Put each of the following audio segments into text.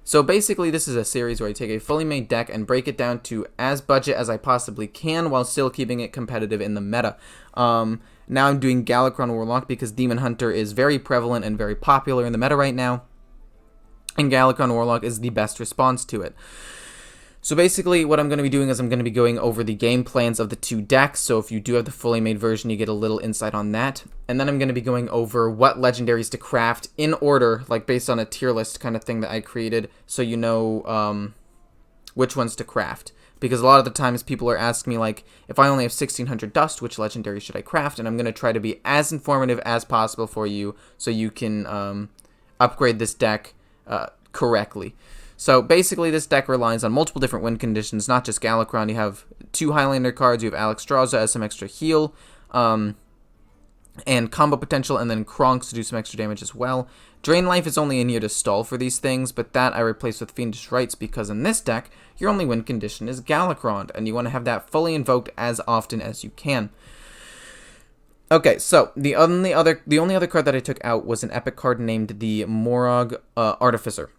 So basically, this is a series where I take a fully made deck and break it down to as budget as I possibly can while still keeping it competitive in the meta. Now I'm doing Galakrond Warlock because Demon Hunter is very prevalent and very popular in the meta right now, and Galakrond Warlock is the best response to it. So basically, what I'm going to be doing is I'm going to be going over the game plans of the two decks, so if you do have the fully made version, you get a little insight on that. And then I'm going to be going over what legendaries to craft in order, like based on a tier list kind of thing that I created, so you know which ones to craft. Because a lot of the times people are asking me, like, if I only have 1600 dust, which legendary should I craft? And I'm going to try to be as informative as possible for you so you can upgrade this deck correctly. So basically, this deck relies on multiple different win conditions, not just Galakrond. You have 2 Highlander cards, you have Alexstrasza as some extra heal, and combo potential, and then Kronks to do some extra damage as well. Drain Life is only in here to stall for these things, but that I replace with Fiendish Rites because in this deck, your only win condition is Galakrond, and you want to have that fully invoked as often as you can. Okay, so the only other card that I took out was an epic card named the Morog Artificer,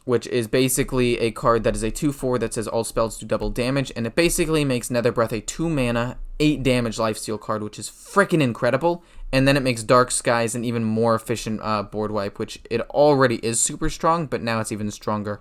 which is basically a card that is a 2/4 that says all spells do double damage, and it basically makes Nether Breath a 2 mana, 8 damage lifesteal card, which is freaking incredible, and then it makes Dark Skies an even more efficient board wipe, which it already is super strong, but now it's even stronger.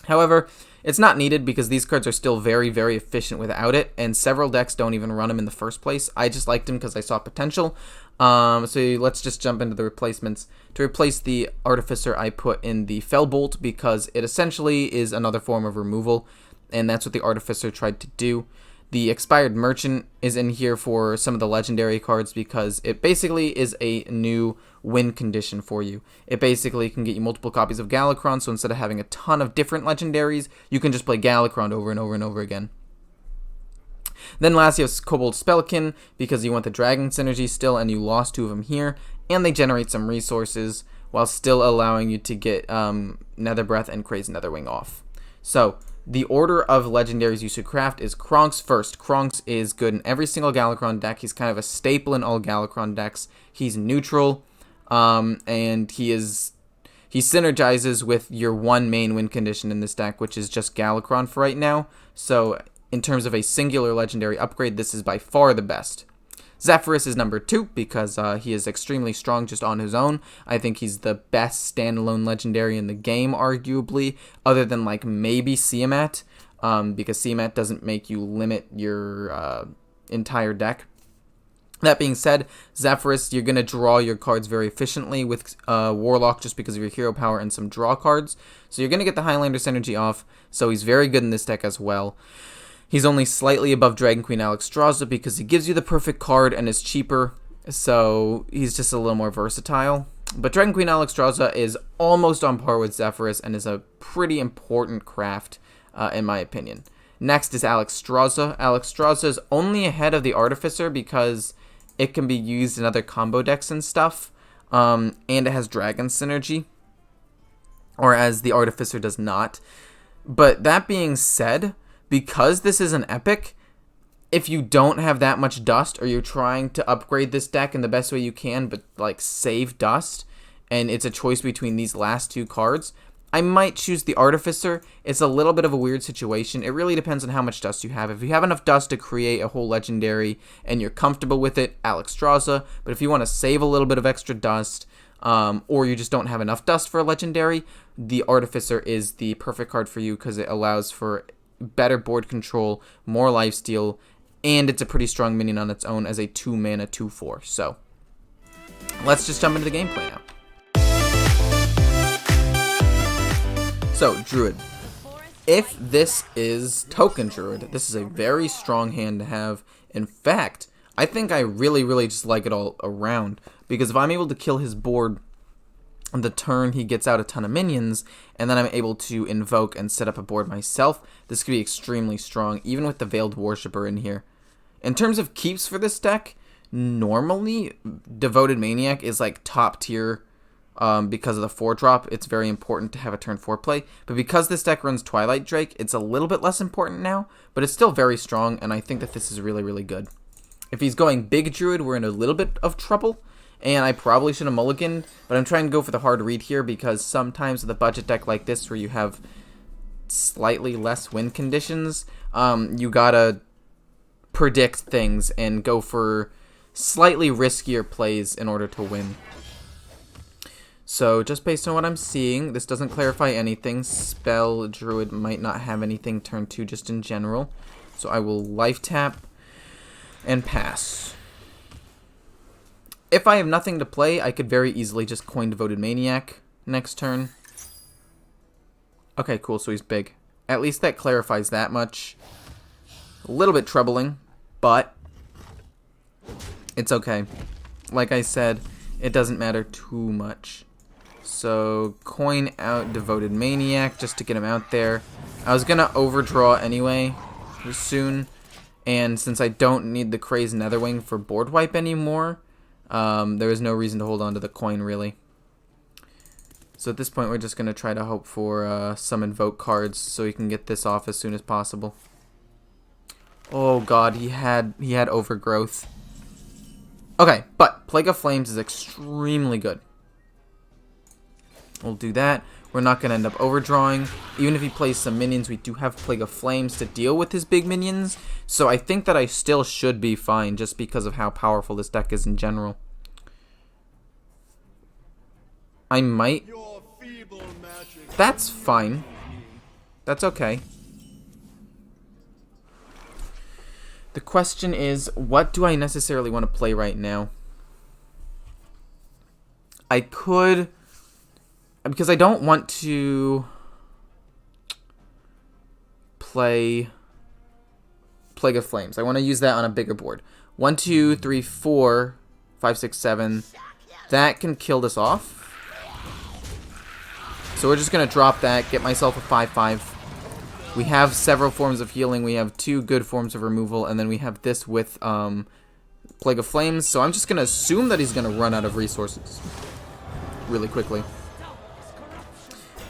However, it's not needed because these cards are still very, very efficient without it, and several decks don't even run them in the first place. I just liked them because I saw potential. So let's just jump into the replacements. To replace the Artificer, I put in the Fellbolt because it essentially is another form of removal, and that's what the Artificer tried to do. The Expired Merchant is in here for some of the legendary cards because it basically is a new win condition for you. It basically can get you multiple copies of Galakrond, so instead of having a ton of different legendaries, you can just play Galakrond over and over and over again. Then last, you have Kobold Spellkin because you want the Dragon synergy still, and you lost 2 of them here, and they generate some resources while still allowing you to get Nether Breath and Crazy Netherwing off. So the order of legendaries you should craft is Kronks first. Kronks is good in every single Galakrond deck. He's kind of a staple in all Galakrond decks. He's neutral, and he synergizes with your one main win condition in this deck, which is just Galakrond for right now. So in terms of a singular legendary upgrade, this is by far the best. Zephyrus is number 2 because he is extremely strong just on his own. I think he's the best standalone legendary in the game, arguably, other than like maybe Siamat, because Siamat doesn't make you limit your entire deck. That being said, Zephyrus, you're going to draw your cards very efficiently with Warlock just because of your hero power and some draw cards. So you're going to get the Highlander synergy off, so he's very good in this deck as well. He's only slightly above Dragon Queen Alexstrasza because he gives you the perfect card and is cheaper, so he's just a little more versatile. But Dragon Queen Alexstrasza is almost on par with Zephyrus and is a pretty important craft, in my opinion. Next is Alexstrasza. Alexstrasza is only ahead of the Artificer because it can be used in other combo decks and stuff, and it has Dragon synergy, whereas the Artificer does not. But that being said, because this is an epic, if you don't have that much dust or you're trying to upgrade this deck in the best way you can but like save dust, and it's a choice between these last 2 cards, I might choose the Artificer. It's a little bit of a weird situation. It really depends on how much dust you have. If you have enough dust to create a whole legendary and you're comfortable with it, Alexstrasza. But if you want to save a little bit of extra dust, or you just don't have enough dust for a legendary, the Artificer is the perfect card for you because it allows for better board control, more lifesteal, and it's a pretty strong minion on its own as a 2 mana 2/4. So let's just jump into the gameplay now. So Druid. If this is Token Druid, this is a very strong hand to have. In fact, I think I really just like it all around, because if I'm able to kill his board on the turn he gets out a ton of minions, and then I'm able to invoke and set up a board myself, this could be extremely strong, even with the Veiled Worshipper in here. In terms of keeps for this deck, normally Devoted Maniac is like top tier because of the 4-drop. It's very important to have a turn 4 play, but because this deck runs Twilight Drake, it's a little bit less important now, but it's still very strong, and I think that this is really good. If he's going Big Druid, we're in a little bit of trouble. and I probably should have mulliganed, but I'm trying to go for the hard read here because sometimes with a budget deck like this where you have slightly less win conditions, you gotta predict things and go for slightly riskier plays in order to win. So just based on what I'm seeing, this doesn't clarify anything. Spell Druid might not have anything turn 2 just in general. So I will life tap and pass. If I have nothing to play, I could very easily just coin Devoted Maniac next turn. Okay, cool, so he's big. At least that clarifies that much. A little bit troubling, but it's okay. Like I said, it doesn't matter too much. So, coin out Devoted Maniac just to get him out there. I was going to overdraw anyway soon, and since I don't need the Crazed Netherwing for board wipe anymore, there is no reason to hold on to the coin, really. So at this point, we're just going to try to hope for some invoke cards so he can get this off as soon as possible. Oh god, he had Overgrowth. Okay, but Plague of Flames is extremely good. We'll do that. We're not going to end up overdrawing. Even if he plays some minions, we do have Plague of Flames to deal with his big minions. So I think that I still should be fine just because of how powerful this deck is in general. I might... That's fine. That's okay. The question is, what do I necessarily want to play right now? I could... Because I don't want to play Plague of Flames. I want to use that on a bigger board. 1, 2, 3, 4, 5, 6, 7. That can kill this off. So we're just going to drop that, get myself a 5/5. We have several forms of healing. We have 2 good forms of removal, and then we have this with Plague of Flames. So I'm just going to assume that he's going to run out of resources really quickly.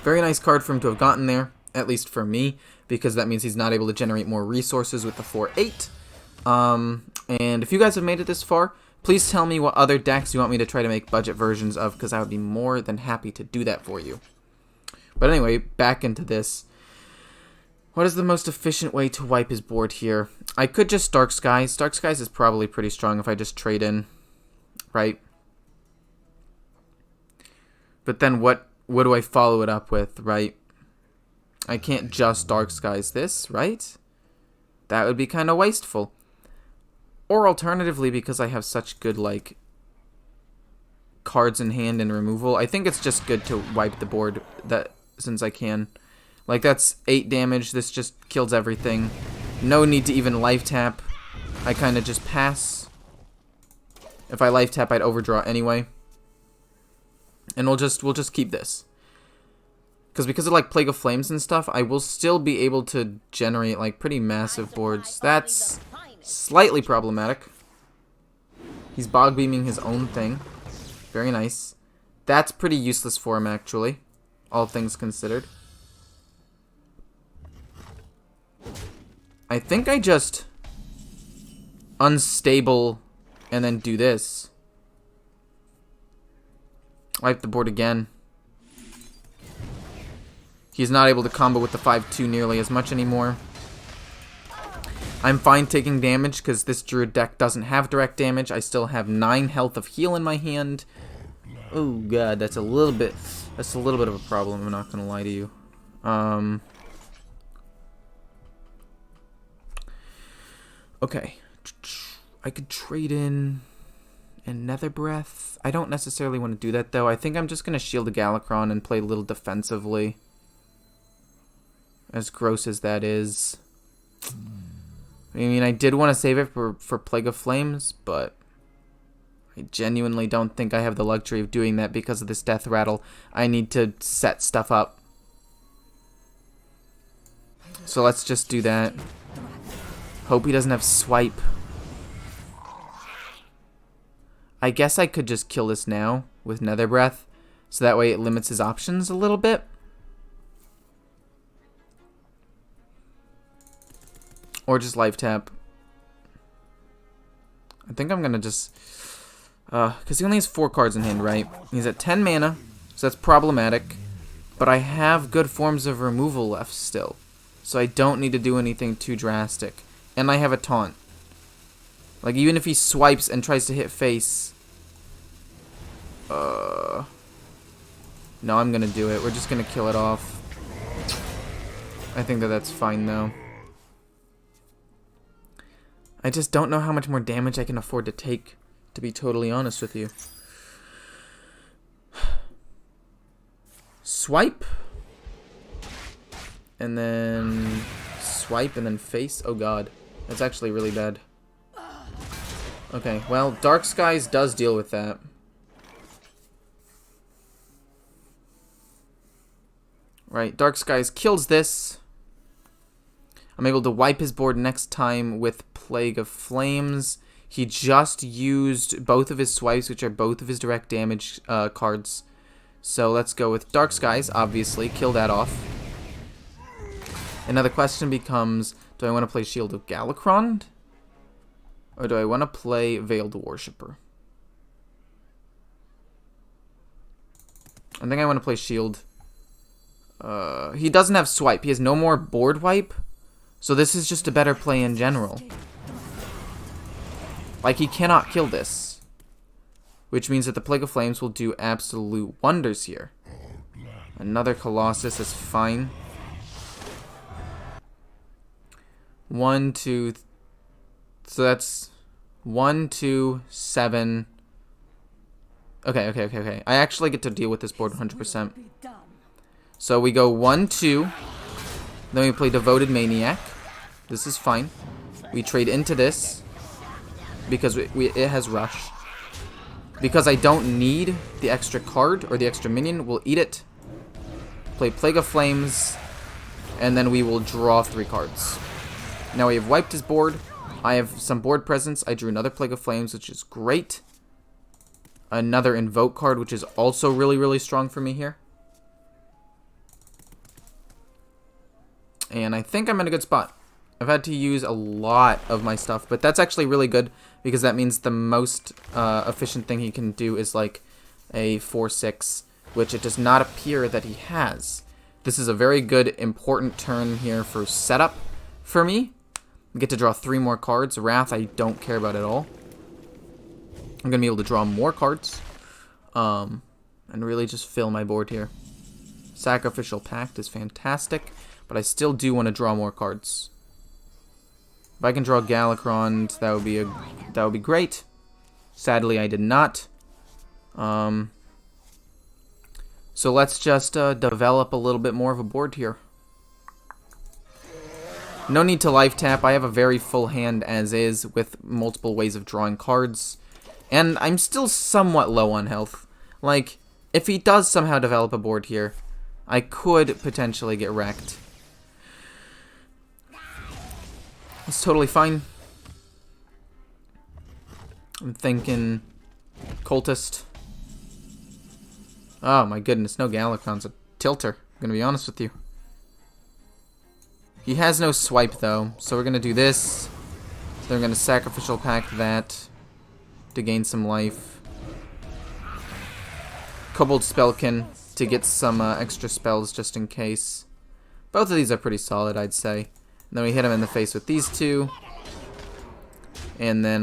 Very nice card for him to have gotten there, at least for me, because that means he's not able to generate more resources with the 4/8. And if you guys have made it this far, please tell me what other decks you want me to try to make budget versions of, because I would be more than happy to do that for you. But anyway, back into this. What is the most efficient way to wipe his board here? I could just Dark Skies. Dark Skies is probably pretty strong if I just trade in, right? But then what do I follow it up with, right? I can't just Dark Skies this, right? That would be kind of wasteful. Or alternatively, because I have such good, like, cards in hand and removal, I think it's just good to wipe the board since I can. Like, that's 8 damage. This just kills everything. No need to even life tap. I kind of just pass. If I life tap, I'd overdraw anyway. And we'll just keep this. Because of like Plague of Flames and stuff, I will still be able to generate like pretty massive boards. That's slightly problematic. He's bog beaming his own thing. Very nice. That's pretty useless for him actually, all things considered. I think I just unstable and then do this. Wipe the board again. He's not able to combo with the 5/2 nearly as much anymore. I'm fine taking damage because this Druid deck doesn't have direct damage. I still have 9 health of heal in my hand. Oh god, that's a little bit of a problem, I'm not gonna lie to you. Okay. I could trade in and Nether Breath. I don't necessarily want to do that though. I think I'm just gonna shield the Galakrond and play a little defensively. As gross as that is. I mean, I did want to save it for Plague of Flames, but I genuinely don't think I have the luxury of doing that because of this death rattle. I need to set stuff up. So let's just do that. Hope he doesn't have swipe. I guess I could just kill this now with Nether Breath, so that way it limits his options a little bit. Or just life tap. I think I'm gonna just Because he only has 4 cards in hand, right? He's at 10 mana, so that's problematic. But I have good forms of removal left still, so I don't need to do anything too drastic. And I have a taunt. Like, even if he swipes and tries to hit face... No, I'm gonna do it. We're just gonna kill it off. I think that that's fine, though. I just don't know how much more damage I can afford to take, to be totally honest with you. Swipe. And then swipe and then face. Oh god. That's actually really bad. Okay, well, Dark Skies does deal with that. Right, Dark Skies kills this. I'm able to wipe his board next time with Plague of Flames. He just used both of his swipes, which are both of his direct damage cards. So let's go with Dark Skies, obviously. Kill that off. And now the question becomes, do I want to play Shield of Galakrond? Or do I want to play Veiled Worshipper? I think I want to play Shield. He doesn't have swipe. He has no more board wipe. So this is just a better play in general. Like, he cannot kill this. Which means that the Plague of Flames will do absolute wonders here. Another Colossus is fine. 1, 2... So that's 1, 2, 7... Okay. I actually get to deal with this board 100%. So we go 1, 2. Then we play Devoted Maniac. This is fine. We trade into this. Because it has Rush. Because I don't need the extra card or the extra minion, we'll eat it. Play Plague of Flames. And then we will draw 3 cards. Now we have wiped his board. I have some board presence. I drew another Plague of Flames, which is great. Another Invoke card, which is also really, really strong for me here. And I think I'm in a good spot. I've had to use a lot of my stuff, but that's actually really good because that means the most efficient thing he can do is like a 4/6, which it does not appear that he has. This is a very good, important turn here for setup for me. I get to draw 3 more cards. Wrath I don't care about at all. I'm going to be able to draw more cards and really just fill my board here. Sacrificial Pact is fantastic, but I still do want to draw more cards. If I can draw Galakrond, that would be great. Sadly, I did not. So let's just develop a little bit more of a board here. No need to life tap. I have a very full hand as is with multiple ways of drawing cards. And I'm still somewhat low on health. Like, if he does somehow develop a board here, I could potentially get wrecked. It's totally fine. I'm thinking Cultist. Oh my goodness, no Galakrond's a tilter. I'm gonna be honest with you. He has no swipe though, so we're gonna do this. Then we're gonna Sacrificial Pact that to gain some life. Kobold Spellkin to get some extra spells just in case. Both of these are pretty solid, I'd say. And then we hit him in the face with these 2. And then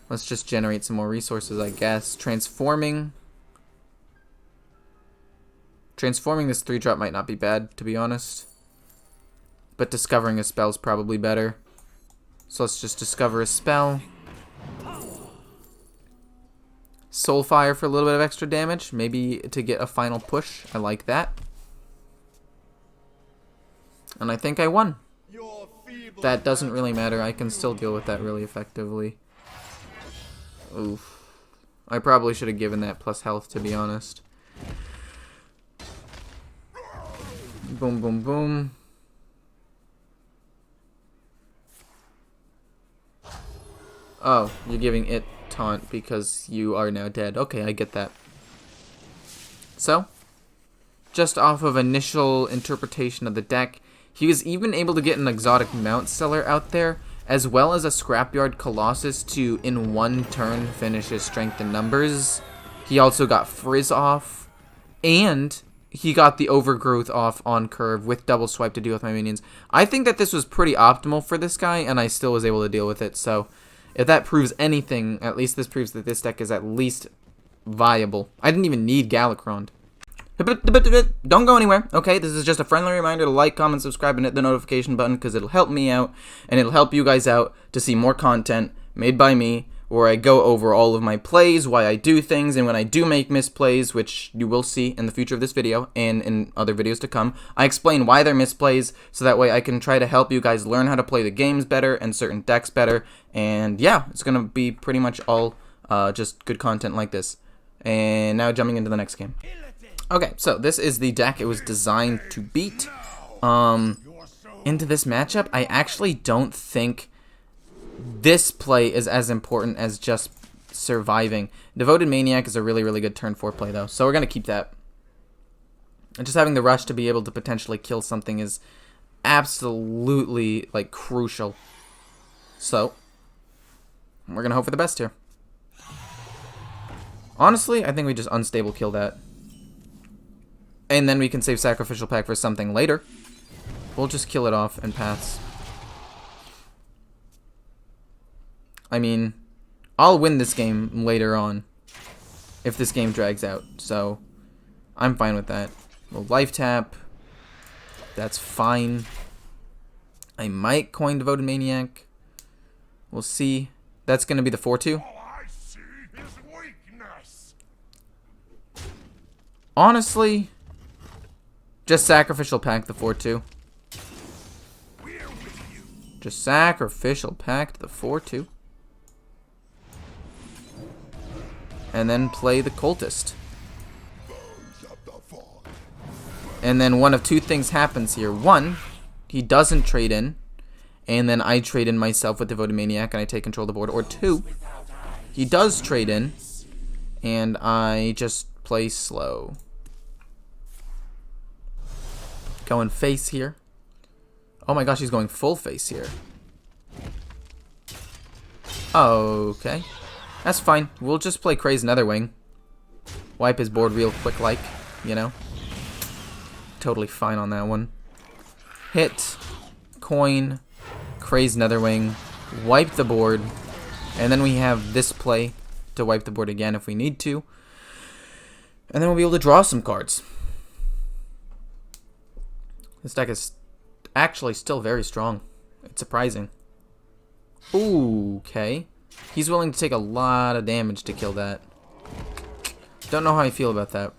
let's just generate some more resources, I guess. Transforming this 3-drop might not be bad, to be honest. But discovering a spell is probably better. So let's just discover a spell. Soulfire for a little bit of extra damage. Maybe to get a final push. I like that. And I think I won. That doesn't really matter. I can still deal with that really effectively. Oof. I probably should have given that plus health, to be honest. Boom, boom, boom. Oh, you're giving it taunt because you are now dead. Okay, I get that. So, just off of initial interpretation of the deck, he was even able to get an exotic mount seller out there as well as a Scrapyard Colossus to, in one turn, finish his Strength in Numbers. He also got Frizz off, and he got the Overgrowth off on curve with double swipe to deal with my minions. I think that this was pretty optimal for this guy, and I still was able to deal with it. So if that proves anything, at least this proves that this deck is at least viable. I didn't even need Galakrond. Don't go anywhere, okay? This is just a friendly reminder to like, comment, subscribe, and hit the notification button because it'll help me out, and it'll help you guys out to see more content made by me where I go over all of my plays, why I do things, and when I do make misplays, which you will see in the future of this video and in other videos to come, I explain why they're misplays so that way I can try to help you guys learn how to play the games better and certain decks better, and yeah, it's going to be pretty much all just good content like this. And now jumping into the next game. Okay, so this is the deck it was designed to beat. Into this matchup, I actually don't think this play is as important as just surviving. Devoted Maniac is a really, really good turn 4 play, though, so we're going to keep that. And just having the rush to be able to potentially kill something is absolutely, like, crucial. So, we're going to hope for the best here. Honestly, I think we just unstable kill that. And then we can save Sacrificial Pact for something later. We'll just kill it off and pass. I mean, I'll win this game later on if this game drags out. So, I'm fine with that. We'll life tap. That's fine. I might coin Devoted Maniac. We'll see. That's going to be the 4-2. Honestly, just Sacrificial Pact the 4-2. Just Sacrificial Pact the 4-2. And then play the Cultist. And then one of two things happens here. One, he doesn't trade in. And then I trade in myself with Devoted Maniac and I take control of the board. Or two, he does trade in. And I just play slow. Going face here. Oh my gosh, he's going full face here. Okay. That's fine. We'll just play Crazed Netherwing. Wipe his board real quick like, you know. Totally fine on that one. Hit. Coin. Crazed Netherwing. Wipe the board. And then we have this play to wipe the board again if we need to. And then we'll be able to draw some cards. This deck is actually still very strong. It's surprising. Ooh, okay. He's willing to take a lot of damage to kill that. Don't know how I feel about that.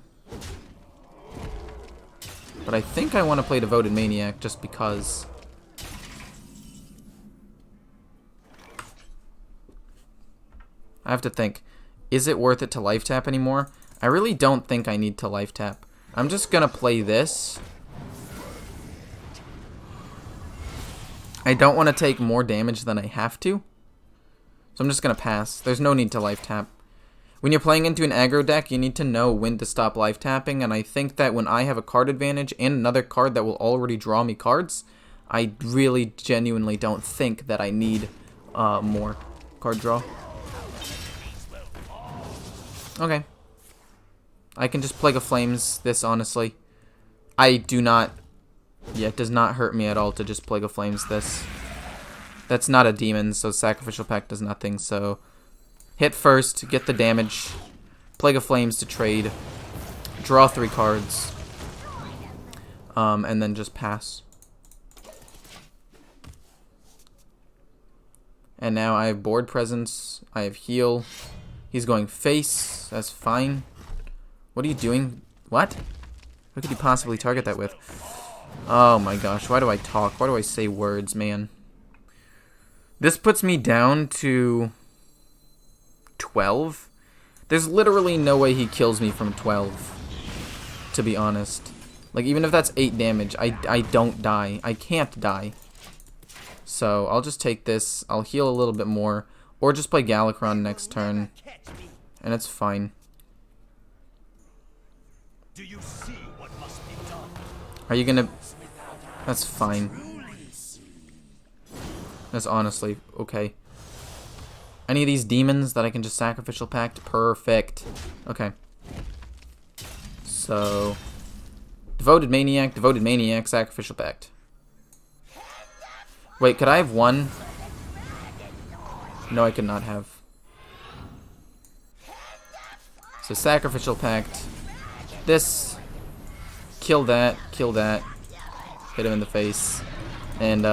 But I think I want to play Devoted Maniac just because. I have to think. Is it worth it to life tap anymore? I really don't think I need to life tap. I'm just going to play this. I don't want to take more damage than I have to. So I'm just going to pass. There's no need to life tap. When you're playing into an aggro deck, you need to know when to stop life tapping. And I think that when I have a card advantage and another card that will already draw me cards, I really genuinely don't think that I need more card draw. Okay. I can just Plague of Flames this, honestly. I do not. Yeah, it does not hurt me at all to just Plague of Flames this. That's not a demon, so Sacrificial Pact does nothing, so hit first, get the damage, Plague of Flames to trade, draw 3 cards, and then just pass. And now I have board presence, I have heal, he's going face, that's fine. What are you doing? What? What could you possibly target that with? Oh my gosh, why do I talk? Why do I say words, man? This puts me down to 12. There's literally no way he kills me from 12, to be honest. Like, even if that's 8 damage, I don't die. I can't die. So, I'll just take this. I'll heal a little bit more. Or just play Galakrond next turn. And it's fine. Are you gonna... That's fine. That's honestly okay. Any of these demons that I can just sacrificial pact? Perfect. Okay. So, Devoted Maniac, sacrificial pact. Wait, could I have one? No, I could not have. So sacrificial pact. This. Kill that. Hit him in the face. And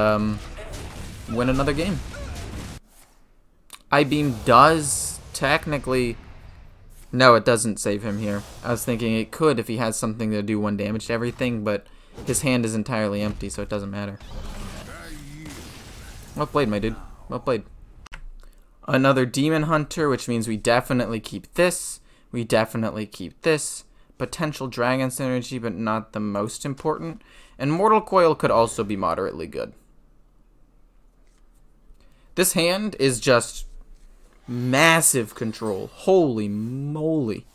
win another game. I-Beam does technically... No, it doesn't save him here. I was thinking it could if he has something to do 1 damage to everything, but his hand is entirely empty, so it doesn't matter. Well played, my dude. Well played. Another Demon Hunter, which means we definitely keep this. We definitely keep this. Potential Dragon Synergy, but not the most important. And Mortal Coil could also be moderately good. This hand is just massive control. Holy moly.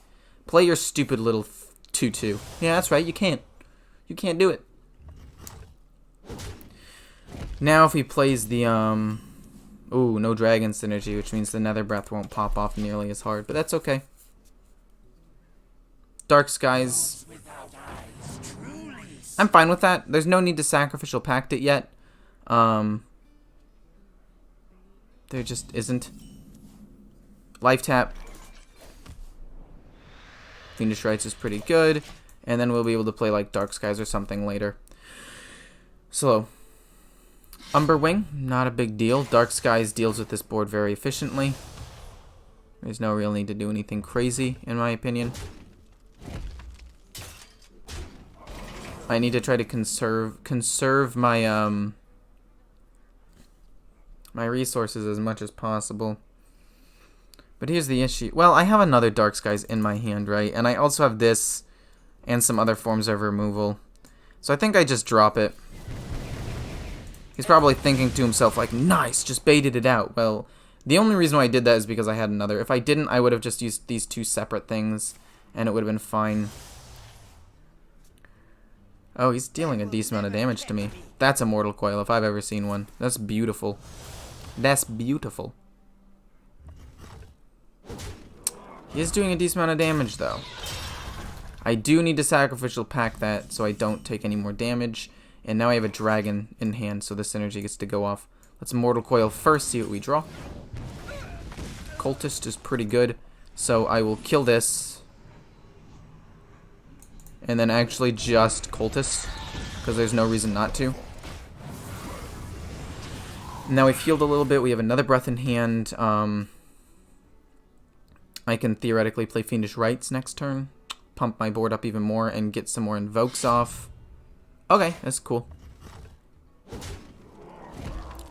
Play your stupid little 2-2. Yeah, that's right, you can't. You can't do it. Now if he plays the, ooh, no Dragon Synergy, which means the Nether Breath won't pop off nearly as hard, but that's okay. Dark Skies. I'm fine with that. There's no need to sacrificial pact it yet. There just isn't. Life tap. Fiendish Rites is pretty good. And then we'll be able to play like Dark Skies or something later. Slow. Umberwing, not a big deal. Dark Skies deals with this board very efficiently. There's no real need to do anything crazy, in my opinion. I need to try to conserve my my resources as much as possible. But here's the issue. Well, I have another Dark Skies in my hand, right? And I also have this and some other forms of removal. So I think I just drop it. He's probably thinking to himself like, nice, just baited it out. Well, the only reason why I did that is because I had another. If I didn't, I would have just used these 2 separate things and it would have been fine. Oh, he's dealing a decent amount of damage to me. That's a Mortal Coil if I've ever seen one. That's beautiful. That's beautiful. He is doing a decent amount of damage, though. I do need to sacrificial pack that so I don't take any more damage. And now I have a dragon in hand, so this energy gets to go off. Let's Mortal Coil first, see what we draw. Cultist is pretty good, so I will kill this. And then actually just Cultist, because there's no reason not to. Now we've healed a little bit, we have another Breath in hand. I can theoretically play Fiendish Rites next turn, pump my board up even more, and get some more invokes off. Okay, that's cool.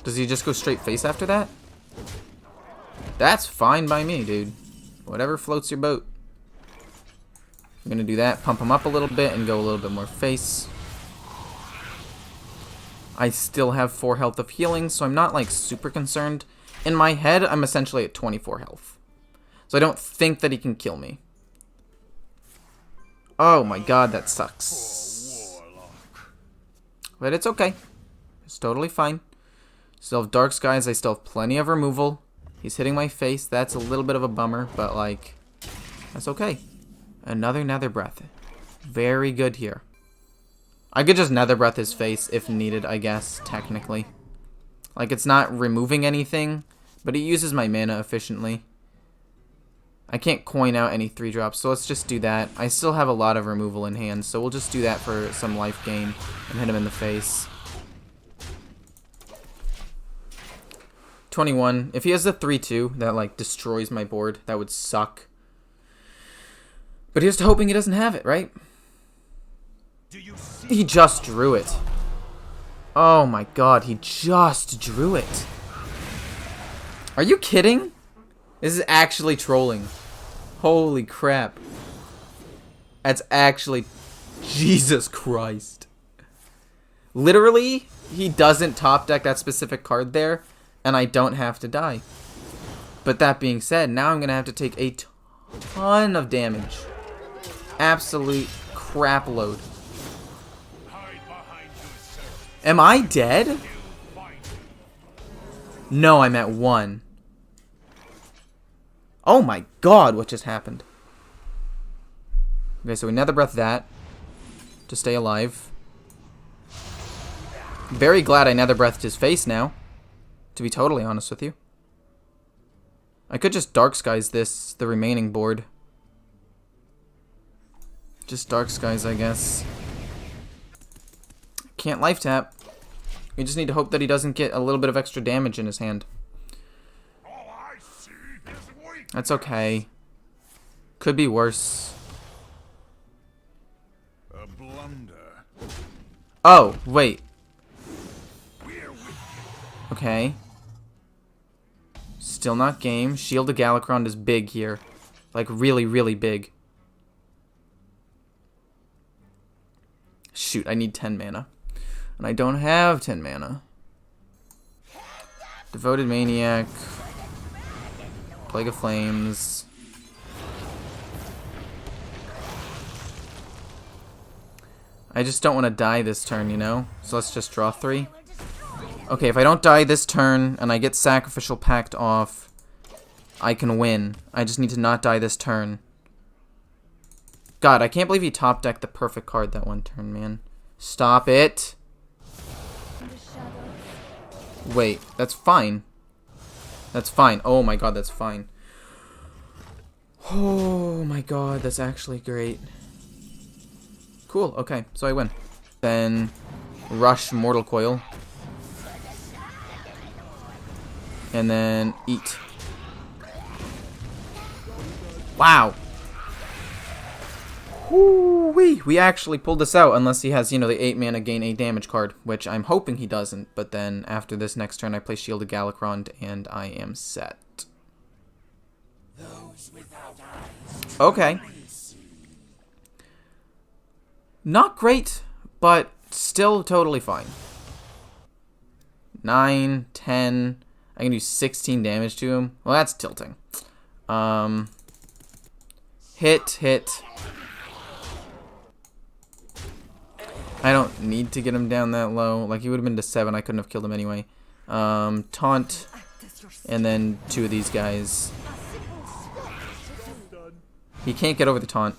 Does he just go straight face after that? That's fine by me, dude. Whatever floats your boat. I'm gonna do that, pump him up a little bit, and go a little bit more face. I still have 4 health of healing, so I'm not, like, super concerned. In my head, I'm essentially at 24 health. So I don't think that he can kill me. Oh my god, that sucks. But it's okay. It's totally fine. Still have Dark Skies, I still have plenty of removal. He's hitting my face, that's a little bit of a bummer, but, like, that's okay. Another Nether Breath. Very good here. I could just Nether Breath his face if needed, I guess, technically. Like, it's not removing anything, but it uses my mana efficiently. I can't coin out any 3-drops, so let's just do that. I still have a lot of removal in hand, so we'll just do that for some life gain and hit him in the face. 21. If he has the 3-2 that, like, destroys my board, that would suck. But here's to hoping he doesn't have it, right? He just drew it. Oh my god, he just drew it. Are you kidding? This is actually trolling. Holy crap. That's actually... Jesus Christ. Literally, he doesn't top deck that specific card there, and I don't have to die. But that being said, now I'm going to have to take a ton of damage. Absolute crap load. Am I dead? No, I'm at 1. Oh my god, what just happened? Okay, so we nether breath that to stay alive. Very glad I nether breathed his face now, to be totally honest with you. I could just dark skies the remaining board. Just dark skies, I guess. Can't life tap. We just need to hope that he doesn't get a little bit of extra damage in his hand. That's okay. Could be worse. A blunder. Oh, wait. Okay. Still not game. Shield of Galakrond is big here. Like, really, really big. Shoot, I need 10 mana. And I don't have 10 mana. Devoted Maniac. Plague of Flames. I just don't want to die this turn, you know? So let's just draw 3. Okay, if I don't die this turn and I get Sacrificial Pact off, I can win. I just need to not die this turn. God, I can't believe he top decked the perfect card that one turn, man. Stop it. Wait, that's fine. That's fine. Oh my god, that's fine. Oh my god, that's actually great. Cool, okay, so I win. Then rush Mortal Coil. And then eat. Wow. Woo-wee. We actually pulled this out, unless he has, you know, the 8 mana gain 8 damage card, which I'm hoping he doesn't. But then after this next turn, I play Shield of Galakrond, and I am set. Okay. Not great, but still totally fine. 9, 10. I can do 16 damage to him. Well, that's tilting. Hit. I don't need to get him down that low. Like, he would have been to 7. I couldn't have killed him anyway. Taunt. And then 2 of these guys. He can't get over the taunt.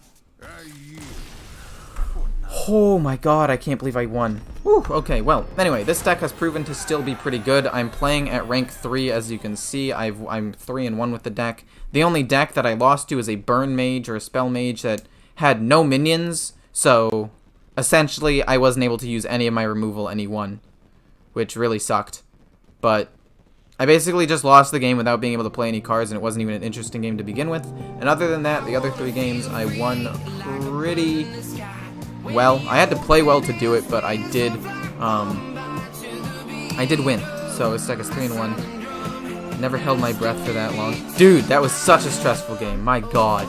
Oh my god, I can't believe I won. Whew, okay, well, anyway, this deck has proven to still be pretty good. I'm playing at rank 3, as you can see. I'm 3-1 with the deck. The only deck that I lost to is a Burn Mage or a Spell Mage that had no minions, so essentially I wasn't able to use any of my removal and he won, which really sucked. But I basically just lost the game without being able to play any cards, and it wasn't even an interesting game to begin with. And other than that, the other 3 games I won pretty well. I had to play well to do it, but I did win. So this deck is 3-1. Never held my breath for that long. Dude, that was such a stressful game. My god.